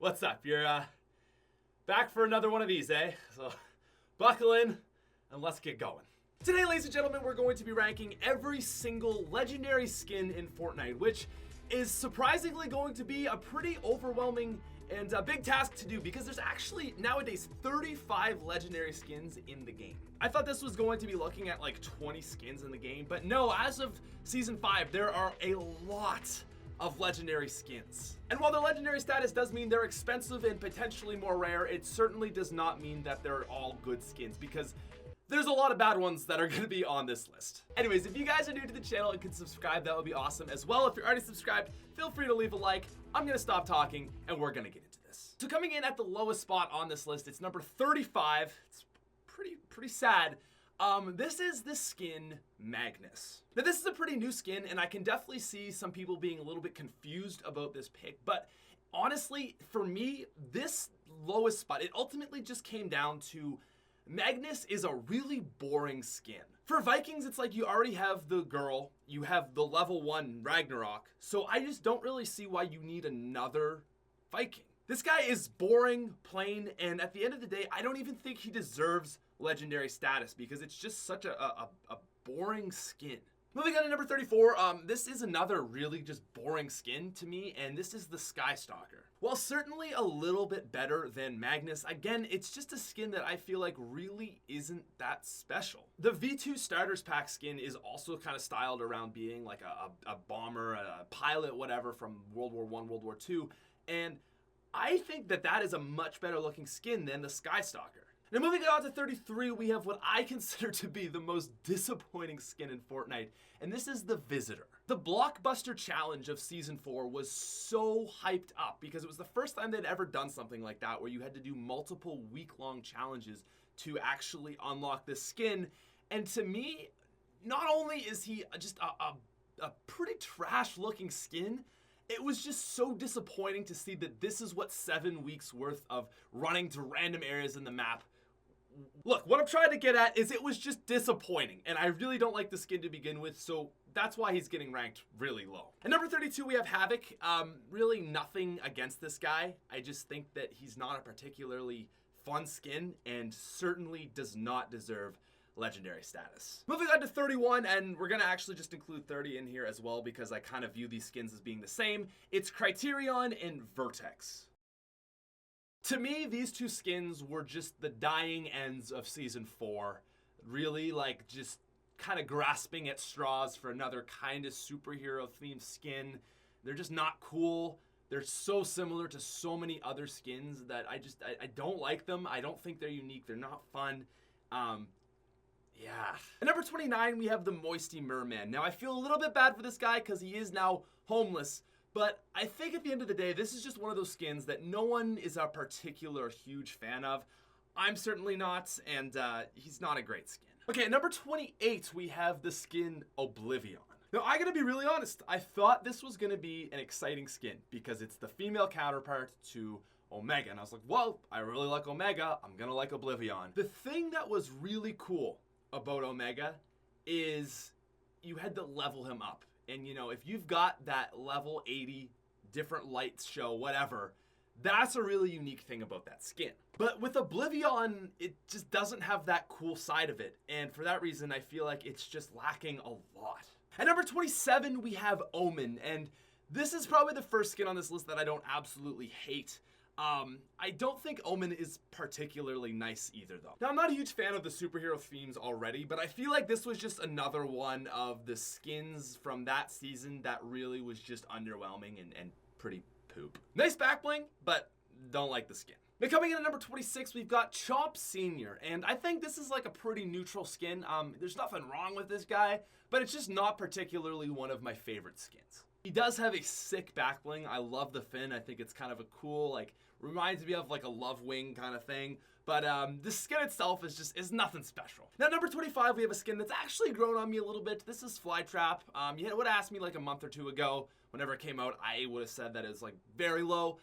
What's up? You're back for another one of these, eh? So buckle in and let's get going. Today, ladies and gentlemen, we're going to be ranking every single legendary skin in Fortnite, which is surprisingly going to be a pretty overwhelming and a big task to do because there's actually nowadays 35 legendary skins in the game. I thought this was going to be looking at like 20 skins in the game, but no, as of Season 5, there are a lot of legendary skins. And while their legendary status does mean they're expensive and potentially more rare, it certainly does not mean that they're all good skins because there's a lot of bad ones that are going to be on this list. Anyways, if you guys are new to the channel and can subscribe, that would be awesome as well. If you're already subscribed, feel free to leave a like. I'm going to stop talking and we're going to get into this. So coming in at the lowest spot on this list, it's number 35. It's pretty sad. This is the skin Magnus. Now this is a pretty new skin and I can definitely see some people being a little bit confused about this pick, but honestly, for me, this lowest spot, it ultimately just came down to Magnus is a really boring skin. For Vikings, it's like you already have the girl, you have the level 1 Ragnarok, so I just don't really see why you need another Viking. This guy is boring, plain, and at the end of the day, I don't even think he deserves legendary status because it's just such a boring skin. Moving on to number 34, this is another really just boring skin to me, and this is the Stalker. While certainly a little bit better than Magnus, again, it's just a skin that I feel like really isn't that special. The V2 Starters Pack skin is also kind of styled around being like a bomber, a pilot, whatever, from World War I, World War II, and I think that that is a much better looking skin than the Stalker. Now moving on to 33, we have what I consider to be the most disappointing skin in Fortnite, and this is the Visitor. The blockbuster challenge of Season 4 was so hyped up because it was the first time they'd ever done something like that where you had to do multiple week-long challenges to actually unlock this skin, and to me, not only is he just a pretty trash-looking skin, it was just so disappointing to see that this is what 7 weeks worth of running to random areas in the map. Look, what I'm trying to get at is it was just disappointing, and I really don't like the skin to begin with, so that's why he's getting ranked really low. At number 32, we have Havoc. Really nothing against this guy. I just think that he's not a particularly fun skin and certainly does not deserve legendary status. Moving on to 31, and we're gonna actually just include 30 in here as well because I kind of view these skins as being the same. It's Criterion and Vertex. To me, these two skins were just the dying ends of Season 4. Really, like, just kind of grasping at straws for another kind of superhero-themed skin. They're just not cool. They're so similar to so many other skins that I don't like them. I don't think they're unique. They're not fun. Yeah. At number 29, we have the Moisty Merman. Now, I feel a little bit bad for this guy because he is now homeless, but I think at the end of the day, this is just one of those skins that no one is a particular huge fan of. I'm certainly not, and he's not a great skin. Okay, at number 28, we have the Skin Oblivion. Now, I gotta be really honest, I thought this was gonna be an exciting skin because it's the female counterpart to Omega, and I was like, well, I really like Omega, I'm gonna like Oblivion. The thing that was really cool about Omega is you had to level him up. And you know, if you've got that level 80, different lights show, whatever, that's a really unique thing about that skin. But with Oblivion, it just doesn't have that cool side of it. And for that reason, I feel like it's just lacking a lot. At number 27, we have Omen. And this is probably the first skin on this list that I don't absolutely hate. I don't think Omen is particularly nice either though. Now I'm not a huge fan of the superhero themes already, but I feel like this was just another one of the skins from that season that really was just underwhelming and pretty poop. Nice back bling, but don't like the skin. Now coming in at number 26, we've got Chomp Senior, and I think this is like a pretty neutral skin. There's nothing wrong with this guy, but it's just not particularly one of my favorite skins. He does have a sick back bling. I love the fin. I think it's kind of a cool, like, reminds me of like a love wing kind of thing. But the skin itself is nothing special. Now, number 25, we have a skin that's actually grown on me a little bit. This is Flytrap. You would have asked me like a month or two ago, whenever it came out, I would have said that it was like very low.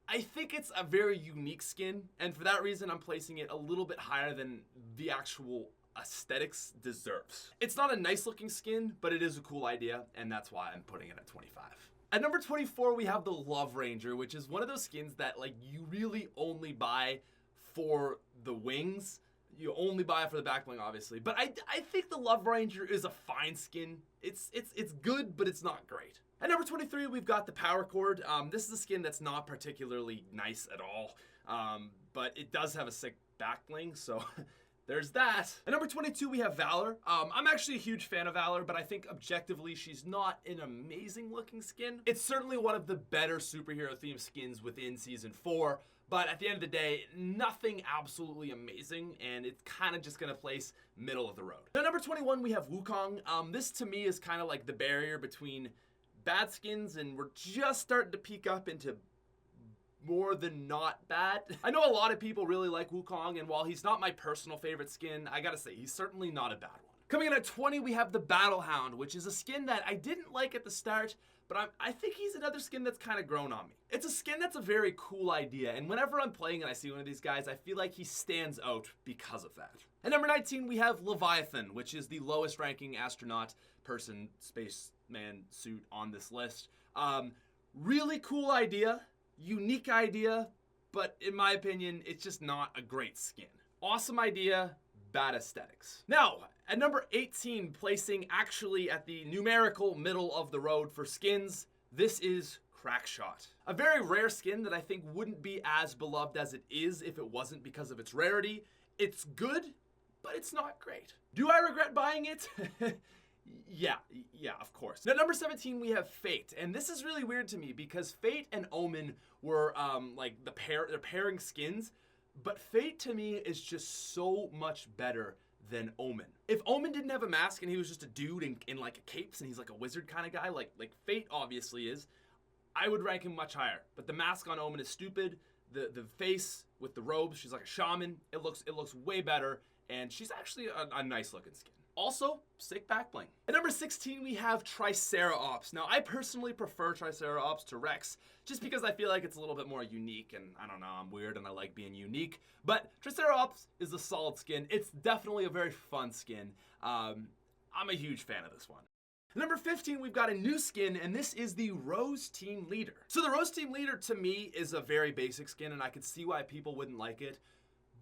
I think it's a very unique skin, and for that reason, I'm placing it a little bit higher than the actual aesthetics deserves. It's not a nice looking skin, but it is a cool idea, and that's why I'm putting it at 25. At number 24, we have the Love Ranger, which is one of those skins that like you really only buy for the wings. You only buy it for the back bling, obviously. But I think the Love Ranger is a fine skin. It's good, but it's not great. At number 23, we've got the Power Cord. This is a skin that's not particularly nice at all, but it does have a sick back bling, so there's that. At number 22, we have Valor. I'm actually a huge fan of Valor, but I think objectively she's not an amazing looking skin. It's certainly one of the better superhero themed skins within Season 4, but at the end of the day, nothing absolutely amazing, and it's kind of just gonna place middle of the road. Now, number 21, we have Wukong. This to me is kind of like the barrier between bad skins, and we're just starting to peek up into more than not bad. I know a lot of people really like Wukong, and while he's not my personal favorite skin, I gotta say, he's certainly not a bad one. Coming in at 20, we have the Battle Hound, which is a skin that I didn't like at the start, but I think he's another skin that's kind of grown on me. It's a skin that's a very cool idea, and whenever I'm playing and I see one of these guys, I feel like he stands out because of that. At number 19, we have Leviathan, which is the lowest ranking astronaut person, spaceman suit on this list. Really cool idea, unique idea, but in my opinion, it's just not a great skin. Awesome idea, bad aesthetics. Now, at number 18, placing actually at the numerical middle of the road for skins, this is Crackshot. A very rare skin that I think wouldn't be as beloved as it is if it wasn't because of its rarity. It's good, but it's not great. Do I regret buying it? Yeah, of course. Now, number 17, we have Fate, and this is really weird to me because Fate and Omen were like they're pairing skins, but Fate to me is just so much better than Omen. If Omen didn't have a mask and he was just a dude in like a capes and he's like a wizard kind of guy, like Fate obviously is, I would rank him much higher. But the mask on Omen is stupid. The face with the robes, she's like a shaman. It looks way better, and she's actually a nice looking skin. Also, sick back bling. At number 16, we have Tricera Ops. Now, I personally prefer Tricera Ops to Rex, just because I feel like it's a little bit more unique, and I don't know, I'm weird and I like being unique. But Tricera Ops is a solid skin. It's definitely a very fun skin. I'm a huge fan of this one. At number 15, we've got a new skin, and this is the Ros Team Leader. So the Ros Team Leader, to me, is a very basic skin, and I could see why people wouldn't like it,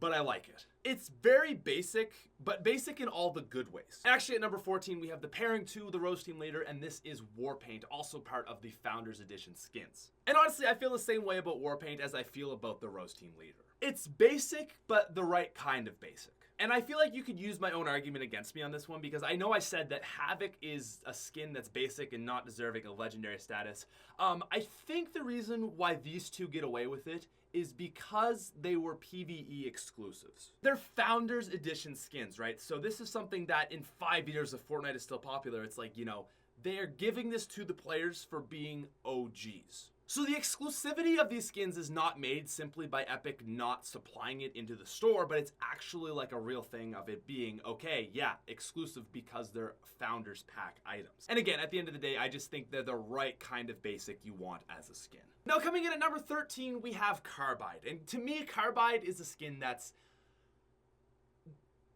but I like it. It's very basic, but basic in all the good ways. Actually, at number 14, we have the pairing to the Ros Team Leader, and this is Warpaint, also part of the Founders Edition skins. And honestly, I feel the same way about Warpaint as I feel about the Ros Team Leader. It's basic, but the right kind of basic. And I feel like you could use my own argument against me on this one, because I know I said that Havoc is a skin that's basic and not deserving of legendary status. I think the reason why these two get away with it is because they were PvE exclusives. They're Founders Edition skins, right? So this is something that in 5 years, if Fortnite is still popular, it's like, you know, they're giving this to the players for being OGs. So the exclusivity of these skins is not made simply by Epic not supplying it into the store, but it's actually like a real thing of it being, okay, yeah, exclusive because they're Founders Pack items. And again, at the end of the day, I just think they're the right kind of basic you want as a skin. Now, coming in at number 13, we have Carbide. And to me, Carbide is a skin that's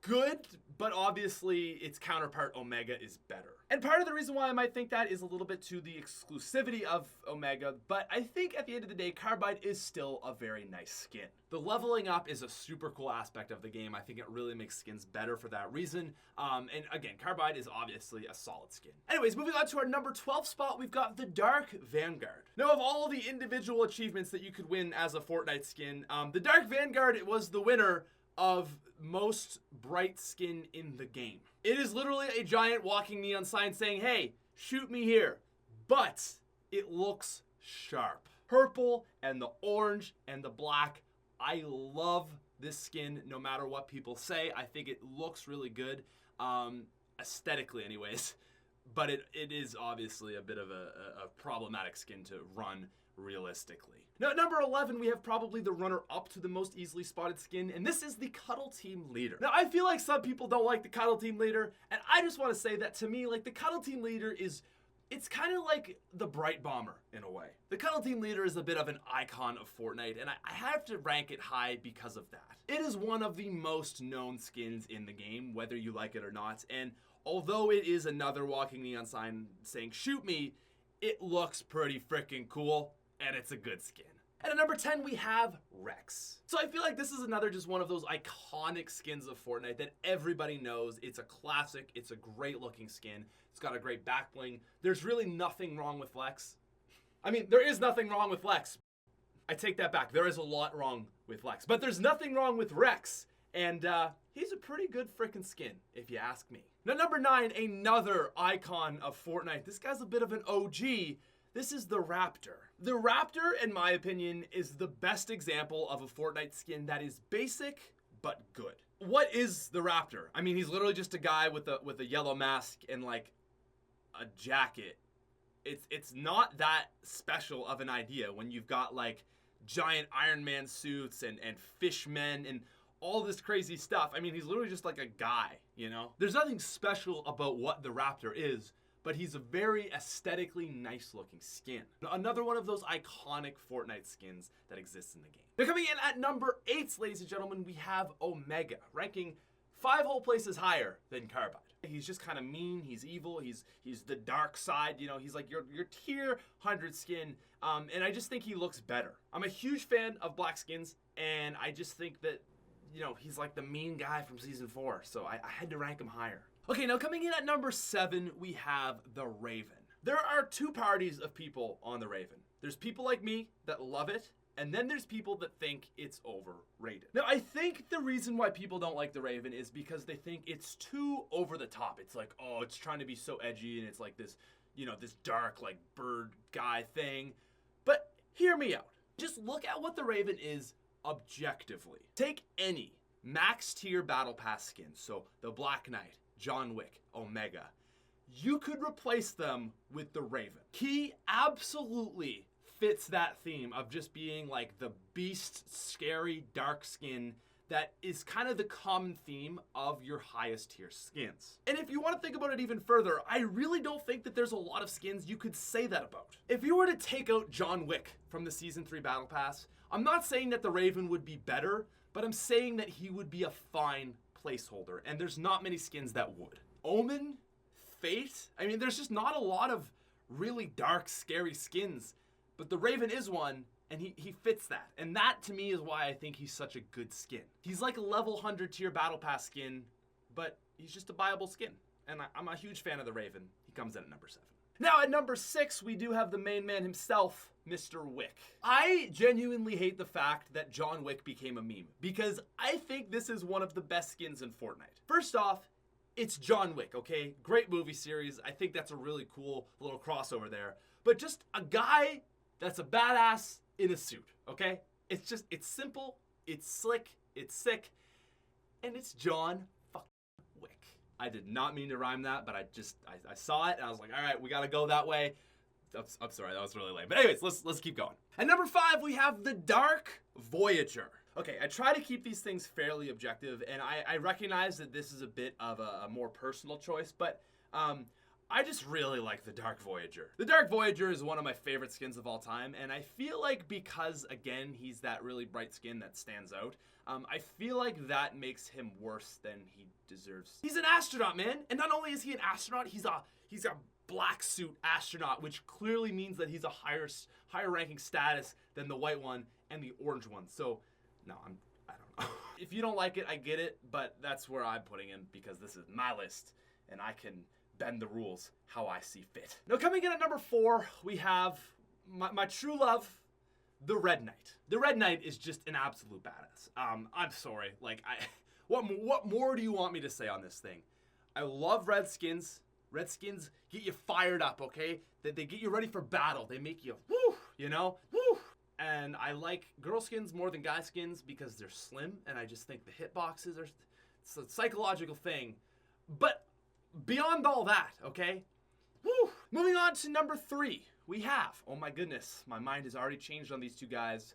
good, but obviously its counterpart Omega is better. And part of the reason why I might think that is a little bit to the exclusivity of Omega, but I think at the end of the day, Carbide is still a very nice skin. The leveling up is a super cool aspect of the game. I think it really makes skins better for that reason. And again, Carbide is obviously a solid skin. Anyways, moving on to our number 12 spot, we've got the Dark Vanguard. Now, of all the individual achievements that you could win as a Fortnite skin, the Dark Vanguard was the winner of most bright skin in the game. It is literally a giant walking neon sign saying, hey, shoot me here. But it looks sharp. Purple and the orange and the black. I love this skin no matter what people say. I think it looks really good, aesthetically anyways. But it is obviously a bit of a problematic skin to run realistically. Now, at number 11, we have probably the runner-up to the most easily spotted skin, and this is the Cuddle Team Leader. Now, I feel like some people don't like the Cuddle Team Leader, and I just want to say that to me, like, the Cuddle Team Leader it's kind of like the Bright Bomber in a way. The Cuddle Team Leader is a bit of an icon of Fortnite, and I have to rank it high because of that. It is one of the most known skins in the game, whether you like it or not, and although it is another walking neon sign saying, shoot me, it looks pretty freaking cool, and it's a good skin. And at number 10, we have Rex. So I feel like this is another just one of those iconic skins of Fortnite that everybody knows. It's a classic. It's a great looking skin. It's got a great back bling. There's really nothing wrong with Lex. I mean, there is nothing wrong with Lex. I take that back. There is a lot wrong with Lex. But there's nothing wrong with Rex. And he's a pretty good freaking skin, if you ask me. Now, number 9, another icon of Fortnite. This guy's a bit of an OG. This is the Raptor. The Raptor, in my opinion, is the best example of a Fortnite skin that is basic but good. What is the Raptor? I mean, he's literally just a guy with a yellow mask and like a jacket. It's not that special of an idea when you've got like giant Iron Man suits and fishmen and all this crazy stuff. I mean, he's literally just like a guy, you know? There's nothing special about what the Raptor is, but he's a very aesthetically nice looking skin. Another one of those iconic Fortnite skins that exists in the game. Now coming in at number 8, ladies and gentlemen, we have Omega, ranking 5 whole places higher than Carbide. He's just kind of mean, he's evil, he's the dark side, you know, he's like your tier 100 skin, and I just think he looks better. I'm a huge fan of black skins, and I just think that, you know, he's like the mean guy from season 4, so I had to rank him higher. Okay, now coming in at number 7, we have the Raven. There are 2 parties of people on the Raven. There's people like me that love it, and then there's people that think it's overrated. Now, I think the reason why people don't like the Raven is because they think it's too over the top. It's like, oh, it's trying to be so edgy, and it's like this, you know, this dark, like, bird guy thing. But hear me out. Just look at what the Raven is objectively. Take any max tier battle pass skin, so the Black Knight, John Wick, Omega. You could replace them with the Raven. He absolutely fits that theme of just being like the beast, scary, dark skin that is kind of the common theme of your highest tier skins. And if you want to think about it even further, I really don't think that there's a lot of skins you could say that about. If you were to take out John Wick from the Season 3 Battle Pass, I'm not saying that the Raven would be better, but I'm saying that he would be a fine placeholder, and there's not many skins that would. Omen, Fate, I mean, there's just not a lot of really dark, scary skins, but the Raven is one, and he fits that. And that, to me, is why I think he's such a good skin. He's like a level 100 tier Battle Pass skin, but he's just a buyable skin. And I'm a huge fan of the Raven. He comes in at number 7. Now, at number 6, we do have the main man himself, Mr. Wick. I genuinely hate the fact that John Wick became a meme, because I think this is one of the best skins in Fortnite. First off, it's John Wick, okay? Great movie series. I think that's a really cool little crossover there. But just a guy that's a badass in a suit, okay? It's simple, it's slick, it's sick, and it's John fucking Wick. I did not mean to rhyme that, but I saw it, and I was like, all right, we gotta go that way. I'm sorry, that was really lame. But anyways, let's keep going. At number 5, we have the Dark Voyager. Okay, I try to keep these things fairly objective, and I recognize that this is a bit of a more personal choice, but I just really like the Dark Voyager. The Dark Voyager is one of my favorite skins of all time, and I feel like because, again, he's that really bright skin that stands out, I feel like that makes him worse than he deserves. He's an astronaut, man, and not only is he an astronaut, he's a black suit astronaut, which clearly means that he's a higher ranking status than the white one and the orange one. So, no, I don't know. If you don't like it, I get it, but that's where I'm putting him because this is my list, and I can bend the rules how I see fit. Now coming in at number 4, we have my true love, the Red Knight. The Red Knight is just an absolute badass. I'm sorry, like what more do you want me to say on this thing? I love red skins. Red skins get you fired up, okay? They get you ready for battle. They make you woo, you know, woo. And I like girl skins more than guy skins because they're slim, and I just think the hitboxes it's a psychological thing. But beyond all that, okay? Woo! Moving on to number 3, we have, oh my goodness, my mind has already changed on these 2 guys,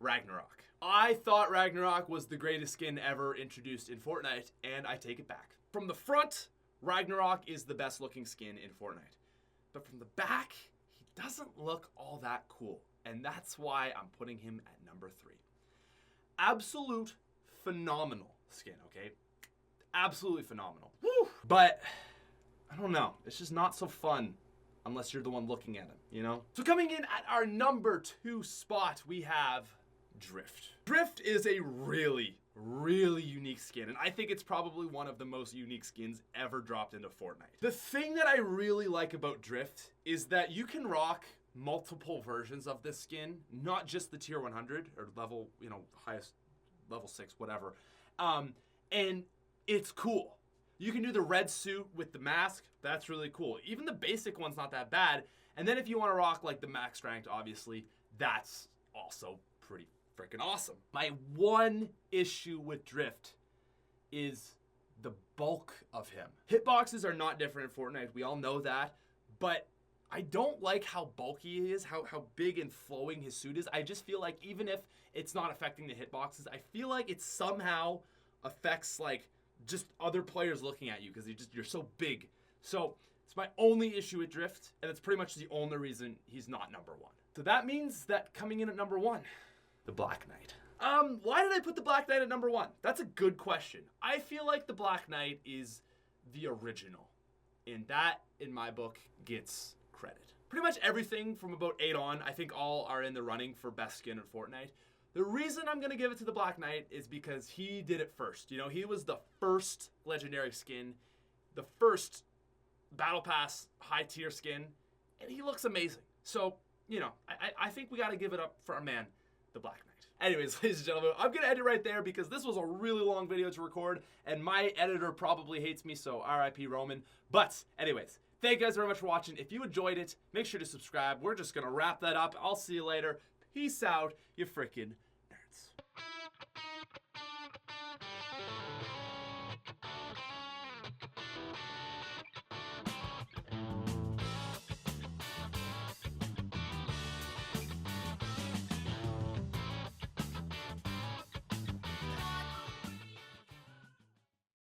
Ragnarok. I thought Ragnarok was the greatest skin ever introduced in Fortnite, and I take it back. From the front, Ragnarok is the best looking skin in Fortnite. But from the back, he doesn't look all that cool, and that's why I'm putting him at number 3. Absolute phenomenal skin, okay? Absolutely phenomenal. Woo! But I don't know, it's just not so fun unless you're the one looking at him, you know? So coming in at our number 2 spot, we have Drift. Drift is a really unique skin, and I think it's probably one of the most unique skins ever dropped into Fortnite. The thing that I really like about Drift is that you can rock multiple versions of this skin, not just the tier 100 or level, you know, highest level 6, whatever. And it's cool. You can do the red suit with the mask. That's really cool. Even the basic one's not that bad. And then if you want to rock like the max ranked, obviously, that's also pretty freaking awesome. My one issue with Drift is the bulk of him. Hitboxes are not different in Fortnite. We all know that. But I don't like how bulky he is, how big and flowing his suit is. I just feel like even if it's not affecting the hitboxes, I feel like it somehow affects like just other players looking at you because you're so big. So it's my only issue with Drift, and it's pretty much the only reason he's not number 1. So that means that coming in at number 1, the Black Knight. Why did I put the Black Knight at number 1? That's a good question. I feel like the Black Knight is the original, and that, in my book, gets credit. Pretty much everything from about 8 on, I think all are in the running for best skin in Fortnite. The reason I'm going to give it to the Black Knight is because he did it first. You know, he was the first legendary skin, the first Battle Pass high tier skin, and he looks amazing. So, you know, I think we got to give it up for our man, the Black Knight. Anyways, ladies and gentlemen, I'm going to end it right there because this was a really long video to record, and my editor probably hates me, so RIP Roman. But anyways, thank you guys very much for watching. If you enjoyed it, make sure to subscribe. We're just going to wrap that up. I'll see you later. Peace out, you freaking nerds.